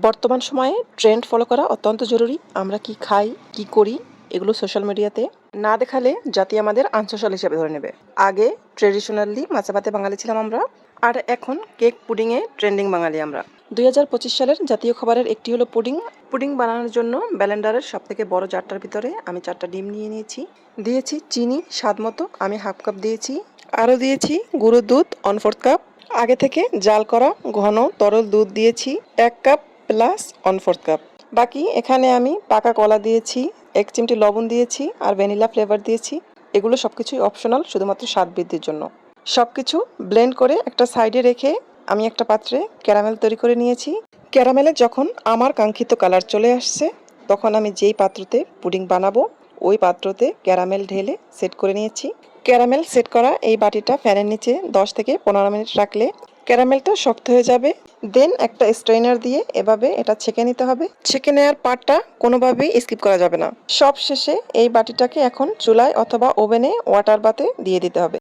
বর্তমান সময়ে trend follow করা অত্যন্ত জরুরি। আমরা কি খাই, কি করি, এগুলো সোশ্যাল মিডিয়াতে না দেখালে জাতি আমাদের আনসোশ্যাল হিসেবে ধরে নেবে। আগে ট্রেডিশনালি মাছে ভাতে বাঙালি ছিলাম আমরা, আর এখন কেক পুডিংয়ে ট্রেন্ডিং বাঙালি আমরা। 2025 সালের জাতীয় খাবারের একটি হলো পুডিং। পুডিং বানানোর জন্য ব্লেন্ডারের সব থেকে বড় জারটার ভিতরে আমি 4টা ডিম নিয়ে নিয়েছি। দিয়েছি চিনি স্বাদ মতো, আমি হাফ কাপ দিয়েছি। আরও দিয়েছি গুঁড়ো দুধ 1/4 কাপ। আগে থেকে জাল করা ঘন তরল দুধ দিয়েছি 1 কাপ প্লাস 1/4 কাপ। বাকি এখানে আমি পাকা কলা দিয়েছি, 1 চিমটি লবণ দিয়েছি, আর ভ্যানিলা ফ্লেভার দিয়েছি। এগুলো সবকিছুই অপশনাল, শুধুমাত্র স্বাদ বৃদ্ধির জন্য। সবকিছু ব্লেন্ড করে একটা সাইডে রেখে আমি একটা পাত্রে ক্যারামেল তৈরি করে নিয়েছি। ক্যারামেলে যখন আমার কাঙ্ক্ষিত কালার চলে আসছে, তখন আমি যেই পাত্রতে পুডিং বানাবো ওই পাত্রতে ক্যারামেল ঢেলে সেট করে নিয়েছি। ক্যারামেল সেট করা এই বাটিটা ফ্যানের নিচে 10 থেকে 15 মিনিট রাখলে ক্যারামেলটা শক্ত হয়ে যাবে। দেন একটা স্ট্রেনার দিয়ে এভাবে এটা ছেঁকে নিতে হবে। ছেঁকে নেওয়ার পার্টটা কোনোভাবেই স্কিপ করা যাবে না। সব শেষে এই বাটিটাকে এখন চুলায় অথবা ওভেনে ওয়াটার বাথে দিয়ে দিতে হবে।